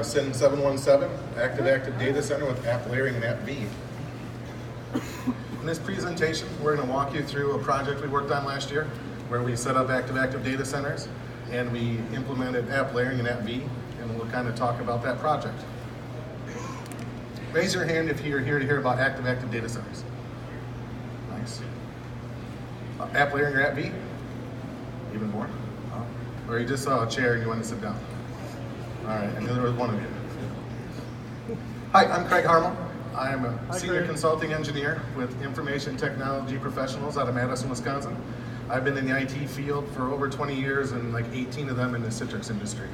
SYN 717, Active Data Center with App Layering and AppV. In this presentation, we're going to walk you through a project we worked on last year where we set up active data centers and we implemented App Layering and AppV, and we'll kind of talk about that project. Raise your hand if you're here to hear about active data centers. Nice. App Layering or AppV? Even more? Or you just saw a chair and you want to sit down? All right, and there was one of you. Hi, I'm Craig Harmel. I'm a senior consulting engineer with information technology professionals out of Madison, Wisconsin. I've been in the IT field for over 20 years and like 18 of them in the Citrix industry.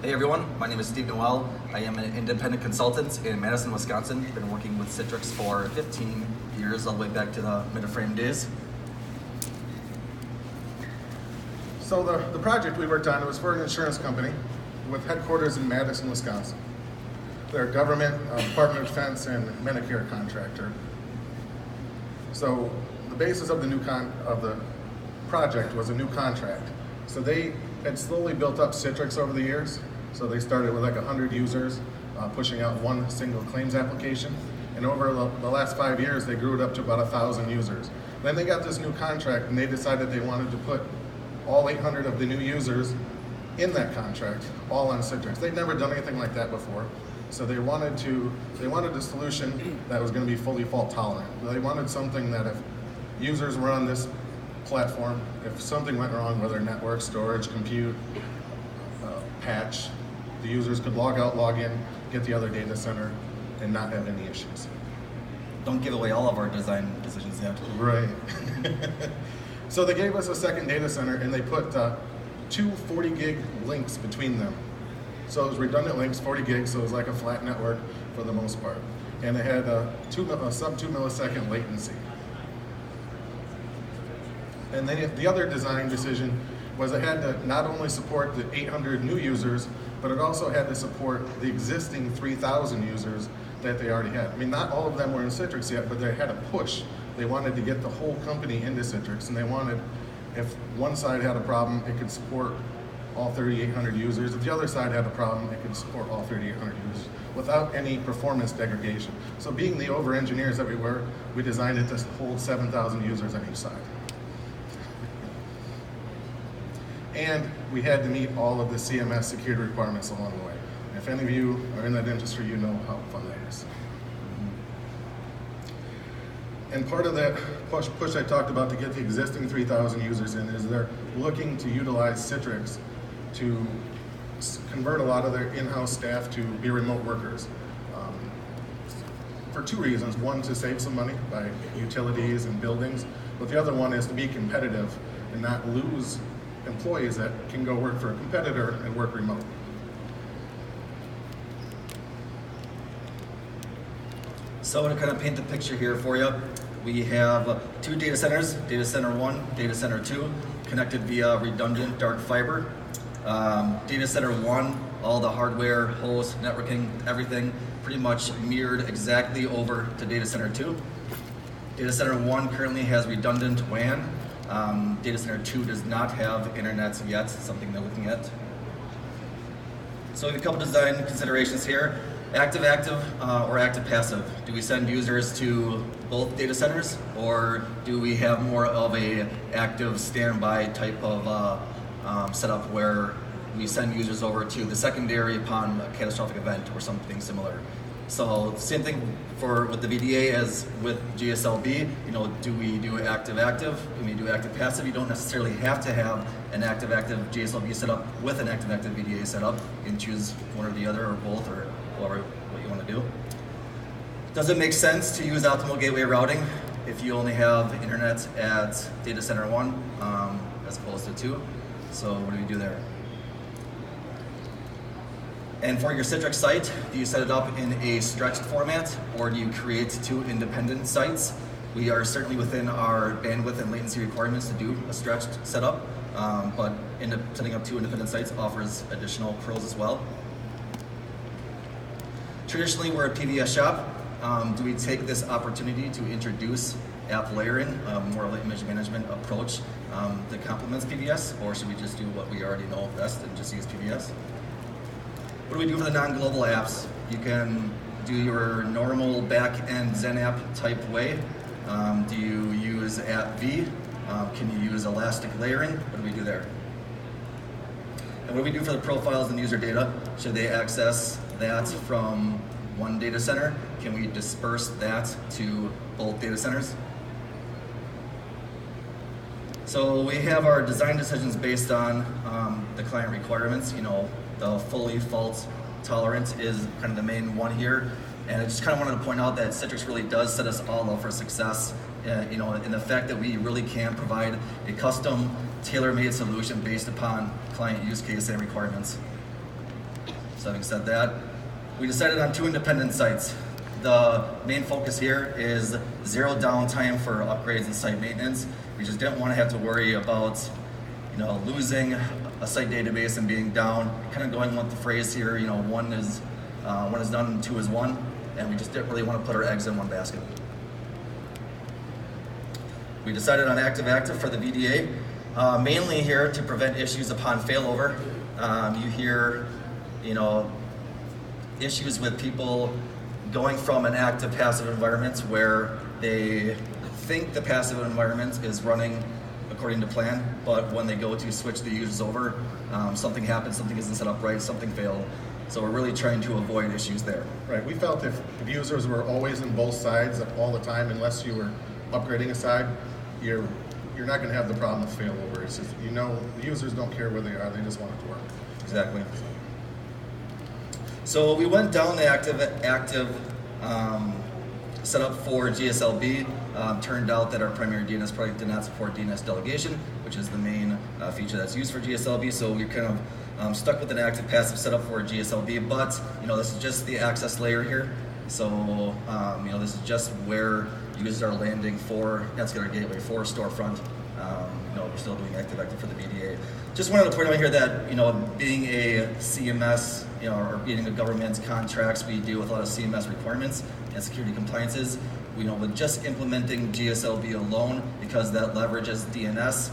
Hey everyone, my name is Noel. I am an independent consultant in Madison, Wisconsin. Been working with Citrix for 15 years, all the way back to the mid-frame days. So the project we worked on was for an insurance company with headquarters in Madison, Wisconsin. They're a government, Department of Defense, and Medicare contractor. So the basis of the project was a new contract. So they had slowly built up Citrix over the years. So they started with like 100 users, pushing out one single claims application. And over the last 5 years, they grew it up to about 1,000 users. Then they got this new contract and they decided they wanted to put all 800 of the new users in that contract, all on Citrix. They'd never done anything like that before. So they wanted a solution that was going to be fully fault tolerant. They wanted something that if users were on this platform, if something went wrong with their network, storage, compute, patch, the users could log out, log in, get the other data center, and not have any issues. Don't give away all of our design decisions yet. Right. So they gave us a second data center and they put two 40 gig links between them. So it was redundant links, 40 gigs, so it was like a flat network for the most part. And it had a sub 2 millisecond latency. And then the other design decision was it had to not only support the 800 new users, but it also had to support the existing 3,000 users that they already had. I mean, not all of them were in Citrix yet, but they had a push. They wanted to get the whole company into Citrix, and they wanted, if one side had a problem, it could support all 3,800 users. If the other side had a problem, it could support all 3,800 users without any performance degradation. So being the over-engineers that we were, we designed it to hold 7,000 users on each side. And we had to meet all of the CMS security requirements along the way. And if any of you are in that industry, you know how fun that is. And part of that push I talked about to get the existing 3,000 users in is they're looking to utilize Citrix to convert a lot of their in-house staff to be remote workers. For two reasons. One, to save some money by utilities and buildings, but the other one is to be competitive and not lose employees that can go work for a competitor and work remote. So to kind of paint the picture here for you, we have two data centers, Data Center 1, Data Center 2, connected via redundant dark fiber. Data Center 1, all the hardware, host, networking, everything pretty much mirrored exactly over to Data Center 2. Data Center 1 currently has redundant WAN. Data Center 2 does not have internet yet, something they're looking at. So we have a couple design considerations here. Active or active passive? Do we send users to both data centers, or do we have more of a active standby type of setup where we send users over to the secondary upon a catastrophic event or something similar? So same thing with the VDA as with GSLB. You know, do we do active? Can we do active passive? You don't necessarily have to have an active GSLB setup with an active VDA setup. You can choose one or the other or both or what you want to do. Does it make sense to use optimal gateway routing if you only have internet at Data Center 1 as opposed to 2? So what do we do there? And for your Citrix site, do you set it up in a stretched format, or do you create two independent sites? We are certainly within our bandwidth and latency requirements to do a stretched setup, but setting up two independent sites offers additional pros as well. Traditionally, we're a PBS shop. Do we take this opportunity to introduce app layering, more of an image management approach that complements PBS, or should we just do what we already know best and just use PBS? What do we do for the non-global apps? You can do your normal back-end Zen app type way. Do you use AppV? Can you use elastic layering? What do we do there? And what do we do for the profiles and user data? Should they access that from one data center? Can we disperse that to both data centers? So we have our design decisions based on the client requirements. You know, the fully fault tolerant is kind of the main one here. And I just kind of wanted to point out that Citrix really does set us all up for success, you know, in the fact that we really can provide a custom, tailor-made solution based upon client use case and requirements. So having said that, we decided on 2 independent sites. The main focus here is 0 downtime for upgrades and site maintenance. We just didn't want to have to worry about, you know, losing a site database and being down. Kind of going with the phrase here, you know, one is done, 2 is 1, and we just didn't really want to put our eggs in one basket. We decided on active-active for the VDA, mainly here to prevent issues upon failover. You hear, you know, issues with people going from an active passive environment where they think the passive environment is running according to plan, but when they go to switch the users over, something happens, something isn't set up right, something failed. So we're really trying to avoid issues there. Right, we felt if users were always in both sides all the time, unless you were upgrading a side, you're not going to have the problem with failover. It's just, you know, the users don't care where they are, they just want it to work. Exactly. So we went down the active setup for GSLB. Turned out that our primary DNS product did not support DNS delegation, which is the main feature that's used for GSLB. So we're kind of stuck with an active passive setup for GSLB, but you know, this is just the access layer here. So you know, this is just where users are landing for NetScaler Gateway, for storefront. You know, we're still doing active-active for the VDA. Just wanted to point out here that, you know, being a CMS, you know, or being a government contracts, we deal with a lot of CMS requirements and security compliances. You know, with just implementing GSLB alone, because that leverages DNS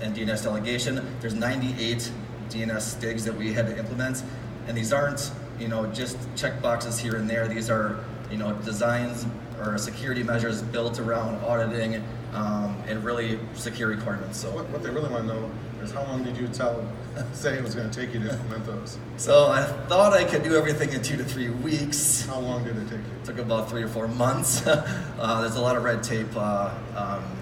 and DNS delegation, there's 98 DNS STIGs that we had to implement, and these aren't, you know, just checkboxes here and there. These are, you know, designs or security measures built around auditing and really secure requirements. So what they really want to know is how long did you say it was going to take you to implement those? So I thought I could do everything in 2 to 3 weeks. How long did it take you? It took about 3 or 4 months. There's a lot of red tape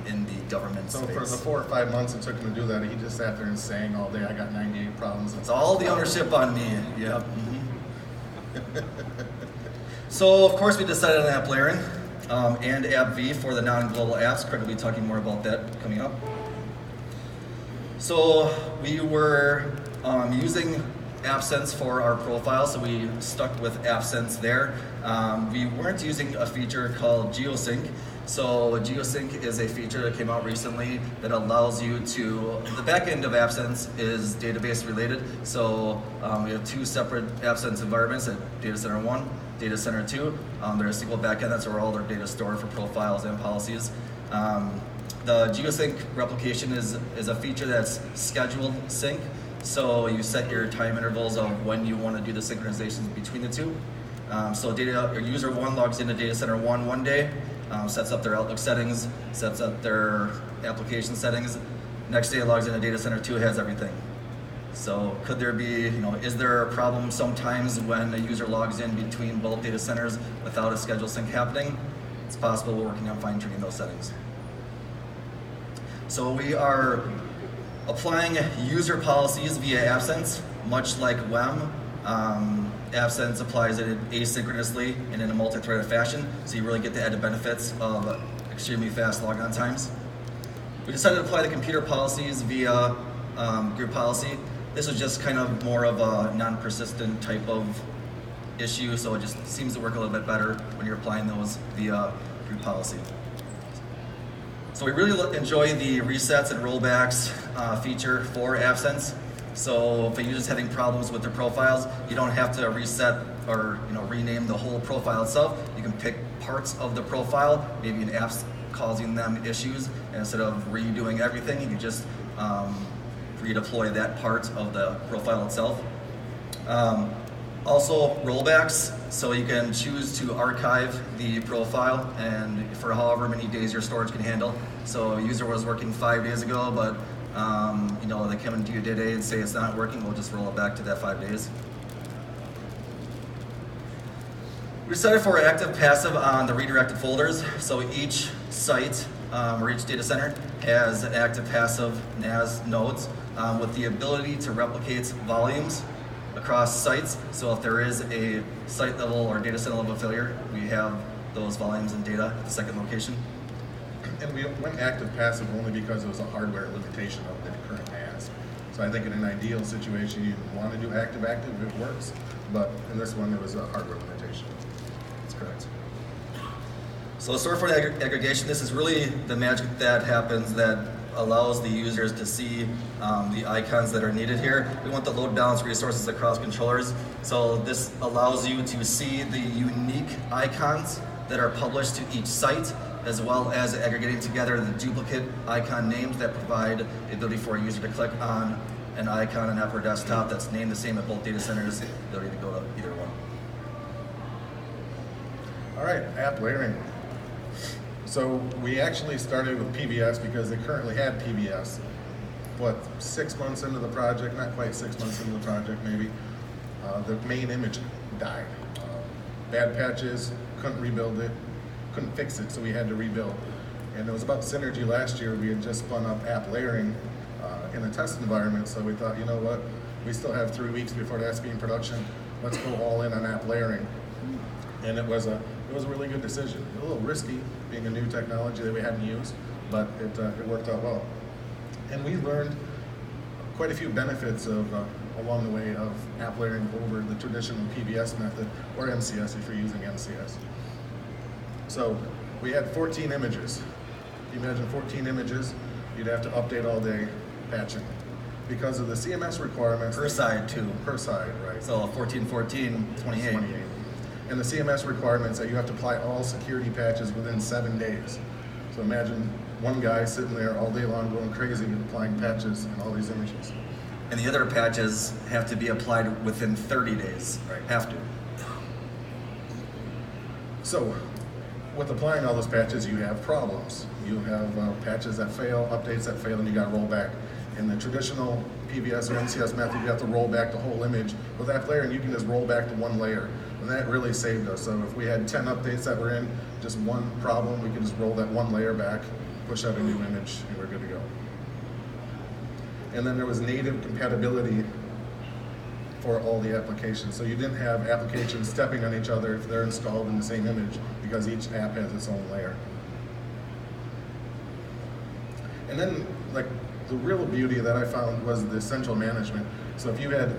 in the government So space. for the 4 or 5 months it took him to do that, he just sat there and saying all day, I got 98 problems. It's all the ownership on me. Yep. So of course we decided on App Layering and AppV for the non-global apps. Craig will be talking more about that coming up. So we were using AppSense for our profile, so we stuck with AppSense there. We weren't using a feature called GeoSync. So GeoSync is a feature that came out recently that allows you to, the back end of AppSense is database related. So we have 2 separate AppSense environments at Data Center 1, Data Center 2. They're a single backend, that's where all their data is stored for profiles and policies. The GeoSync replication is a feature that's scheduled sync. So you set your time intervals of when you want to do the synchronizations between the 2. So your user 1 logs into Data Center 1 one day, sets up their Outlook settings, sets up their application settings. Next day it logs into Data Center 2, has everything. So could there be, you know, is there a problem sometimes when a user logs in between both data centers without a schedule sync happening? It's possible. We're working on fine-tuning those settings. So we are applying user policies via AppSense, much like WEM. AppSense applies it asynchronously and in a multi-threaded fashion, so you really get the added benefits of extremely fast logon times. We decided to apply the computer policies via group policy. This was just kind of more of a non-persistent type of issue, so it just seems to work a little bit better when you're applying those via group policy. So we really enjoy the resets and rollbacks feature for AppSense. So if a user's having problems with their profiles, you don't have to reset or rename the whole profile itself. You can pick parts of the profile, maybe an app's causing them issues, and instead of redoing everything, you can just redeploy that part of the profile itself. Also rollbacks, so you can choose to archive the profile and for however many days your storage can handle. So a user was working 5 days ago, but they come into you today and say it's not working, we'll just roll it back to that 5 days. We decided for active passive on the redirected folders. So each site or each data center has an active passive NAS nodes with the ability to replicate volumes across sites. So if there is a site level or data center level failure, we have those volumes and data at the second location. And we went active passive only because it was a hardware limitation of the current NAS. So I think in an ideal situation, you want to do active if it works, but in this one, it was a hardware limitation. That's correct. So sorry for the aggregation. This is really the magic that happens that allows the users to see the icons that are needed here. We want the load balance resources across controllers. So this allows you to see the unique icons that are published to each site, as well as aggregating together the duplicate icon names that provide the ability for a user to click on an icon on app or desktop that's named the same at both data centers, the ability to go to either one. All right, app layering. So we actually started with PBS because they currently had PBS. 6 months into the project, not quite 6 months into the project maybe, the main image died. Bad patches, couldn't rebuild it, couldn't fix it, so we had to rebuild. And it was about synergy last year. We had just spun up app layering in a test environment, so we thought, you know what, we still have 3 weeks before that's being production. Let's go all in on app layering. And it was a really good decision. A little risky, being a new technology that we hadn't used, but it worked out well. And we learned quite a few benefits along the way of app layering over the traditional PBS method, or MCS if you're using MCS. So we had 14 images. If you imagine 14 images, you'd have to update all day patching. Because of the CMS requirements. Per side too. Per side, right. So 14, 14, 28. And the CMS requirements that you have to apply all security patches within 7 days. So imagine one guy sitting there all day long going crazy applying patches in all these images. And the other patches have to be applied within 30 days. Right. Have to. So with applying all those patches, you have problems. You have patches that fail, updates that fail, and you got to roll back. In the traditional PBS or MCS method, you have to roll back the whole image. With app layering, you can just roll back to one layer. And that really saved us. So if we had 10 updates that were in just one problem, we could just roll that one layer back, push out a new image, and we're good to go. And then there was native compatibility for all the applications. So you didn't have applications stepping on each other if they're installed in the same image, because each app has its own layer. And then, like, the real beauty that I found was the central management. So if you had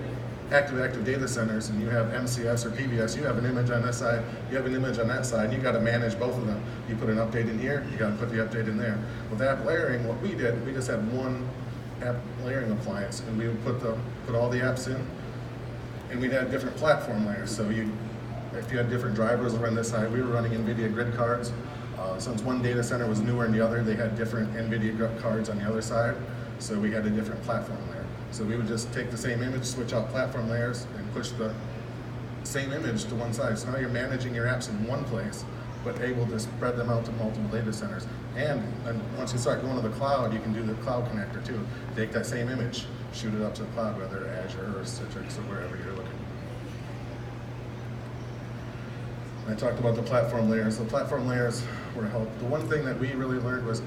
active data centers and you have MCS or PBS, you have an image on this side, you have an image on that side, and you got to manage both of them. You put an update in here, you got to put the update in there. With app layering, what we did, we just had one app layering appliance, and we would put all the apps in, and we'd have different platform layers. So if you had different drivers over on this side, we were running NVIDIA grid cards. Since one data center was newer than the other, they had different NVIDIA cards on the other side, so we had a different platform layer. So we would just take the same image, switch out platform layers, and push the same image to one side. So now you're managing your apps in one place, but able to spread them out to multiple data centers. And once you start going to the cloud, you can do the cloud connector too. Take that same image, shoot it up to the cloud, whether Azure or Citrix or wherever you're looking. I talked about the platform layers. The platform layers were helped. The one thing that we really learned was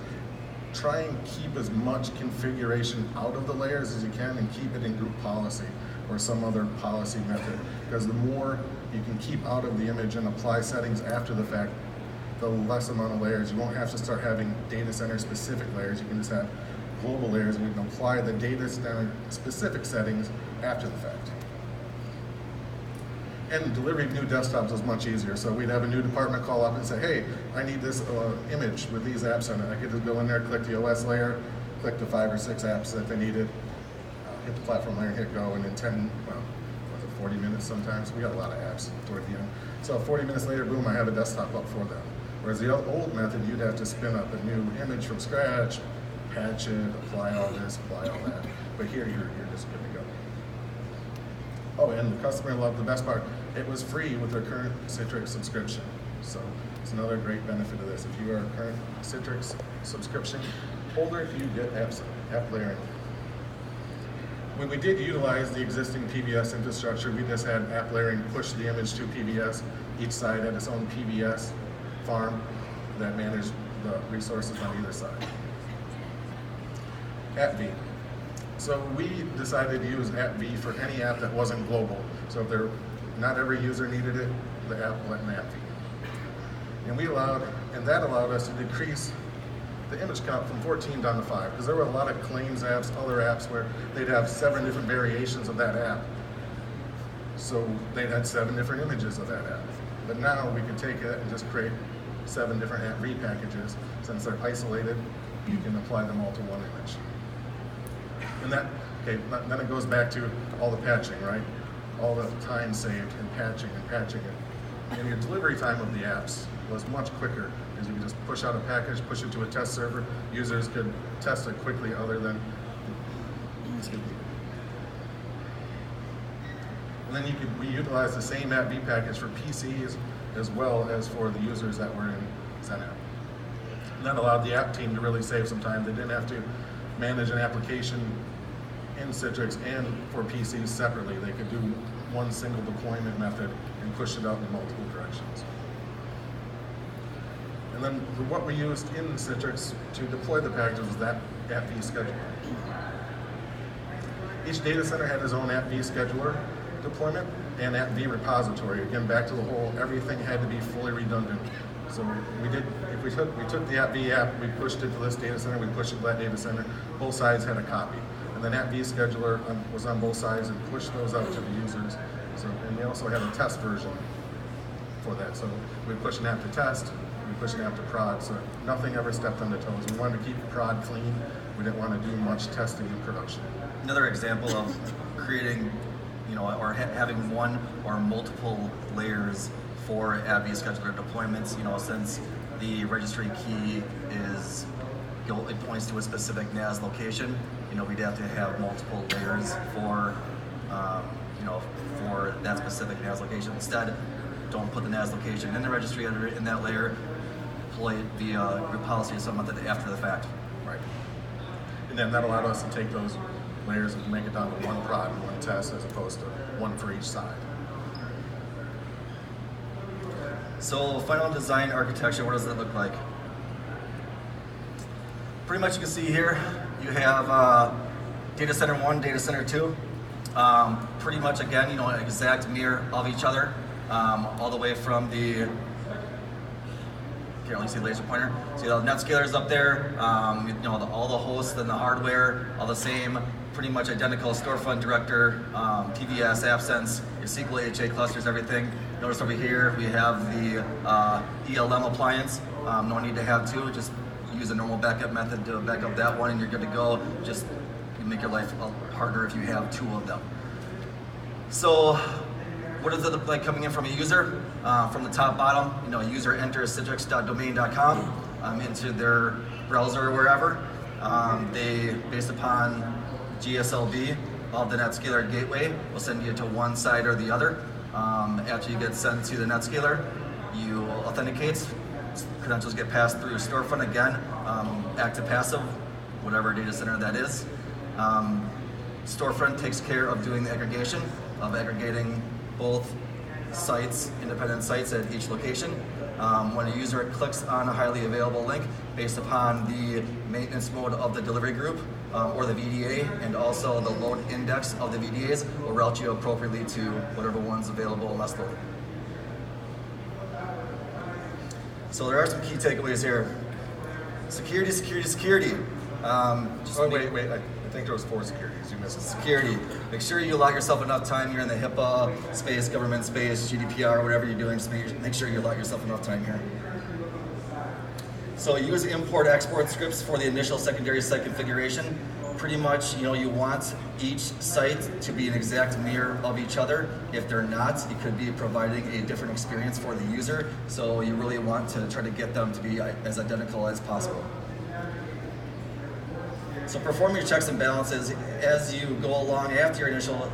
try and keep as much configuration out of the layers as you can, and keep it in group policy or some other policy method. Because the more you can keep out of the image and apply settings after the fact, the less amount of layers. You won't have to start having data center specific layers. You can just have global layers, and we can apply the data center specific settings after the fact. And delivery of new desktops was much easier. So we'd have a new department call up and say, hey, I need this image with these apps on it. I could just go in there, click the OS layer, click the 5 or 6 apps that they needed, hit the platform layer, hit go, and in 40 minutes sometimes? We got a lot of apps toward the end. So 40 minutes later, boom, I have a desktop up for them. Whereas the old method, you'd have to spin up a new image from scratch, patch it, apply all this, apply all that. But here, you're just good to go. Oh, and the customer loved the best part. It was free with their current Citrix subscription. So it's another great benefit of this. If you are a current Citrix subscription holder, you get App Layering. When we did utilize the existing PBS infrastructure, we just had App Layering push the image to PBS. Each side had its own PBS farm that managed the resources on either side. AppV. So we decided to use AppV for any app that wasn't global. So if not every user needed it, the app went in AppV. And that allowed us to decrease the image count from 14 down to 5, because there were a lot of claims apps, other apps where they'd have 7 different variations of that app. So they'd had 7 different images of that app. But now we can take it and just create 7 different AppV packages. Since they're isolated, you can apply them all to one image. And then it goes back to all the patching, right? All the time saved in patching it. And your delivery time of the apps was much quicker, because you could just push out a package, push it to a test server. Users could test it quickly other than, and then we utilize the same AppV package for PCs as well as for the users that were in SYN app. And that allowed the app team to really save some time. They didn't have to manage an application in Citrix and for PCs separately. They could do one single deployment method and push it out in multiple directions. And then what we used in Citrix to deploy the packages was that AppV scheduler. Each data center had its own AppV scheduler deployment and AppV repository. Again, back to the whole, everything had to be fully redundant. So we took the AppV app, we pushed it to this data center, we pushed it to that data center. Both sides had a copy. And then AppV scheduler was on both sides and pushed those out to the users. So, and we also had a test version for that. So we pushed an app to test, we pushed an app to prod, so nothing ever stepped on the toes. We wanted to keep prod clean. We didn't want to do much testing in production. Another example of creating, or having one or multiple layers for AppV scheduler deployments, since the registry key is, it points to a specific NAS location, we'd have to have multiple layers for, for that specific NAS location. Instead, don't put the NAS location in the registry in that layer, deploy it via group policy or something after the fact. Right. And then that allowed us to take those layers and make it down to one prod and one test as opposed to one for each side. So final design architecture, what does that look like? Pretty much you can see here, you have data center 1, data center 2. Pretty much again, an exact mirror of each other, all the way from the, can't really see the laser pointer. See the NetScalers up there, all the hosts and the hardware, all the same, pretty much identical storefront director, PVS, AppSense, your SQL HA clusters, everything. Notice over here we have the ELM appliance. No need to have 2, just use a normal backup method to back up that one and you're good to go. Just make your life harder if you have 2 of them. So what does it look like coming in from a user? From the top bottom, user enters citrix.domain.com into their browser or wherever. They, based upon GSLB of the NetScaler gateway, will send you to one side or the other. After you get sent to the NetScaler, you authenticate. Credentials get passed through your storefront again, active, passive, whatever data center that is. Storefront takes care of doing the aggregation, of aggregating both sites, independent sites at each location. When a user clicks on a highly available link based upon the maintenance mode of the delivery group or the VDA, and also the load index of the VDAs, will route you appropriately to whatever one's available and less loaded. So there are some key takeaways here. Security, security, security. Wait, I think there was 4 securities. You missed it. Security. Make sure you allot yourself enough time here in the HIPAA space, government space, GDPR, whatever you're doing. Just make sure you allot yourself enough time here. So use import-export scripts for the initial secondary site configuration. Pretty much, you want each site to be an exact mirror of each other. If they're not, it could be providing a different experience for the user. So you really want to try to get them to be as identical as possible. So perform your checks and balances as you go along after your initial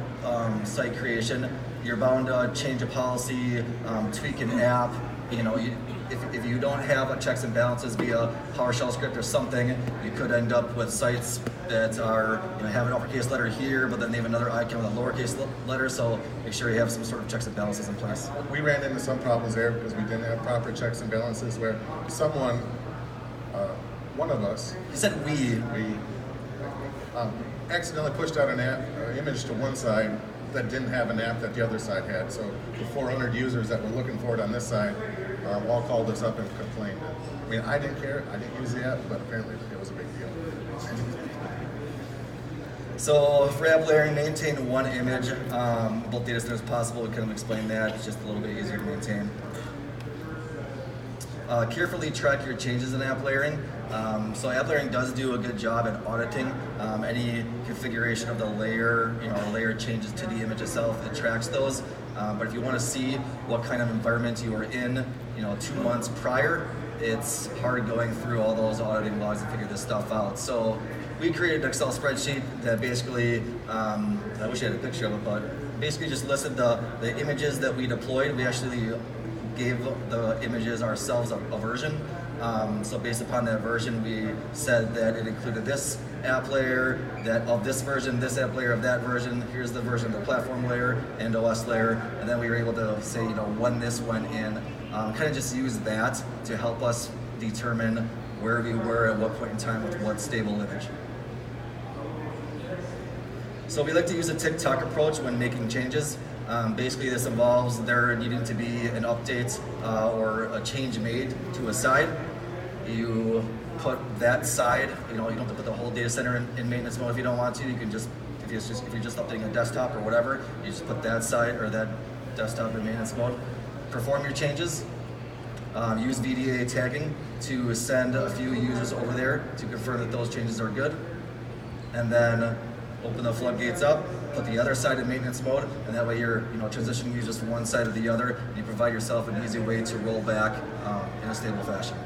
site creation. You're bound to change a policy, tweak an app. If you don't have a checks and balances via PowerShell script or something, you could end up with sites that are have an uppercase letter here, but then they have another icon with a lowercase letter. So make sure you have some sort of checks and balances in place. We ran into some problems there because we didn't have proper checks and balances where someone, one of us, You said we. accidentally pushed out an image to one side that didn't have an app that the other side had. So the 400 users that were looking for it on this side all called us up and complained. I mean, I didn't care, I didn't use the app, but apparently it was a big deal. So for app layering, maintain one image. Both data centers possible. We kind of explain that. It's just a little bit easier to maintain. Carefully track your changes in app layering. So app layering does do a good job at auditing any configuration of the layer, layer changes to the image itself. It tracks those. But if you want to see what kind of environment you were in, 2 months prior, it's hard going through all those auditing logs and figure this stuff out. So we created an Excel spreadsheet that basically, I wish I had a picture of it, but basically just listed the images that we deployed. We actually gave the images ourselves a version. So based upon that version, we said that it included this app layer, that of this version, this app layer of that version, here's the version of the platform layer and OS layer, and then we were able to say, when this went in, kind of just use that to help us determine where we were at what point in time with what stable image. So we like to use a tick-tock approach when making changes. Basically, this involves there needing to be an update or a change made to a side. You put that side, you don't have to put the whole data center in maintenance mode if you don't want to. You can just, if you're just updating a desktop or whatever, you just put that side or that desktop in maintenance mode. Perform your changes. Use VDA tagging to send a few users over there to confirm that those changes are good. And then open the floodgates up, put the other side in maintenance mode, and that way you're transitioning users from one side to the other, and you provide yourself an easy way to roll back in a stable fashion.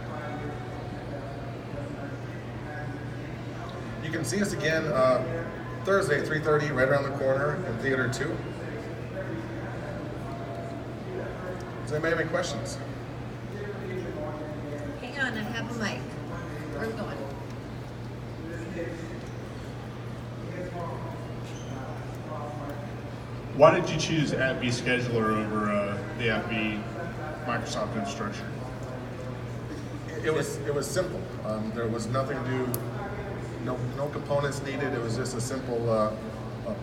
You can see us again Thursday, 3:30, right around the corner in Theater 2. Does anybody have any questions? Hang on, I have a mic. Where are we going? Why did you choose AppV Scheduler over the AppV Microsoft infrastructure? It was simple. There was nothing to do, no components needed. It was just a simple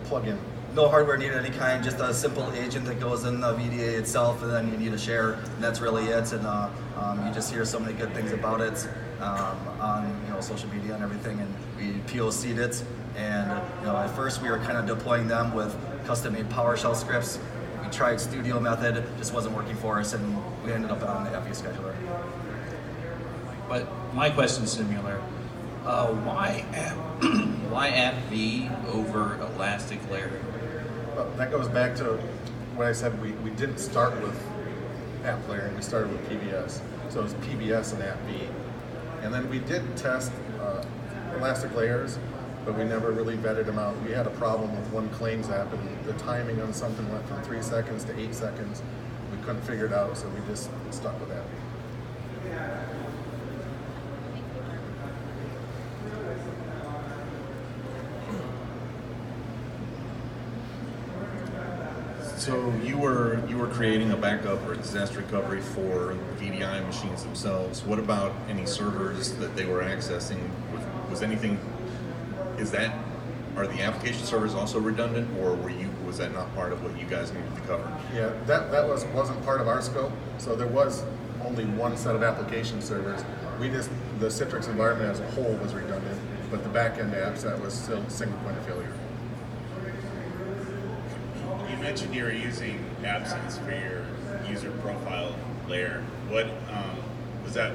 plug-in. No hardware needed of any kind, just a simple agent that goes in the VDA itself, and then you need a share, and that's really it. And you just hear so many good things about it on social media and everything, and we POC'd it. And at first we were kind of deploying them with custom-made PowerShell scripts. We tried Studio method, just wasn't working for us, and we ended up on the AppV scheduler. But my question's similar. Why AppV over Elastic Layering? Well, that goes back to what I said. We didn't start with app layering. We started with PBS. So it was PBS and AppV. And then we did test elastic layers, but we never really vetted them out. We had a problem with one claims app, and the timing on something went from 3 seconds to 8 seconds. We couldn't figure it out, so we just stuck with that. So you were creating a backup or disaster recovery for VDI machines themselves. What about any servers that they were accessing? Was anything? Are the application servers also redundant, or was that not part of what you guys needed to cover? Yeah, that wasn't part of our scope. So there was only one set of application servers. The Citrix environment as a whole was redundant, but the back-end apps, that was still single point of failure. You mentioned you were using Absence for your user profile layer. What was that?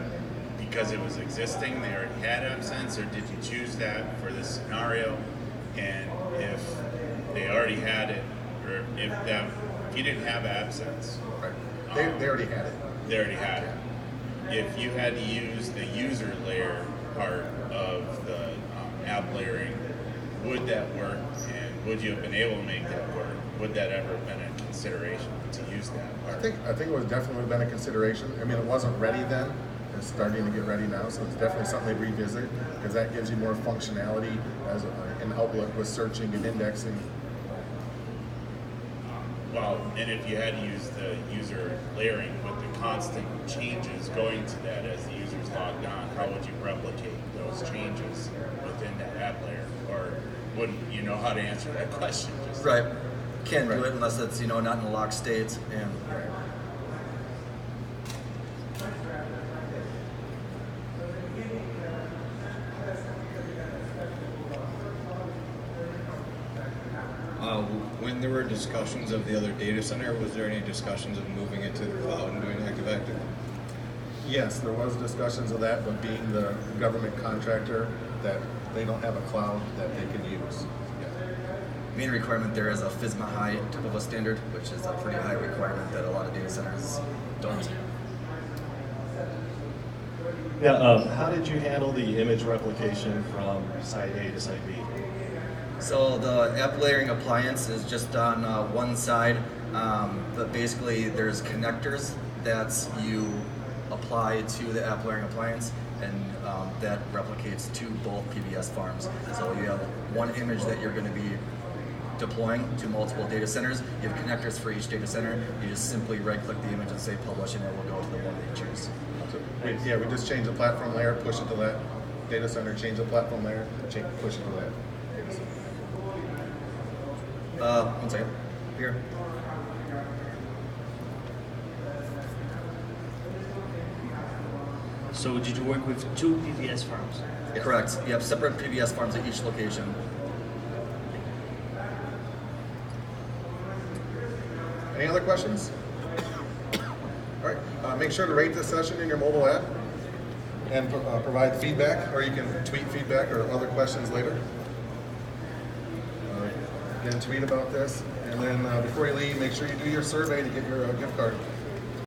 Because it was existing, they already had Absence, or did you choose that for this scenario? And if they already had it, or if you didn't have Absence, Right. They already had it. they already had it. If you had to use the user layer part of the app layering, would that work, and would you have been able to make that work? Would that ever have been a consideration to use that? I think it was definitely would have been a consideration. I mean, it wasn't ready then. It's starting to get ready now, so it's definitely something to revisit because that gives you more functionality as an outlook with searching and indexing. Well, and if you had to use the user layering with the constant changes going to that as the user's logged on, how would you replicate those changes within that app layer? Or wouldn't you know how to answer that question? Just Right. Can't do Right. it unless it's, not in a locked state. And When there were discussions of the other data center, was there any discussions of moving it to the cloud and doing active-active? Yes, there was discussions of that, but being the government contractor, that they don't have a cloud that they can use. main requirement there is a FISMA high type of a standard, which is a pretty high requirement that a lot of data centers don't. Yeah, how did you handle the image replication from site A to site B? So the app layering appliance is just on one side, but basically there's connectors that you apply to the app layering appliance, and that replicates to both PBS farms. So you have one image that you're going to be deploying to multiple data centers. You have connectors for each data center. You just simply right-click the image and say publish, and it will go to the one that you choose. We just change the platform layer, push it to that data center, change the platform layer, push it to that data center. 1 second. Here. So did you work with 2 PBS farms? Correct. You have separate PBS farms at each location. Any other questions? All right, make sure to rate this session in your mobile app and provide feedback, or you can tweet feedback or other questions later. Then tweet about this, and then before you leave, make sure you do your survey to get your gift card.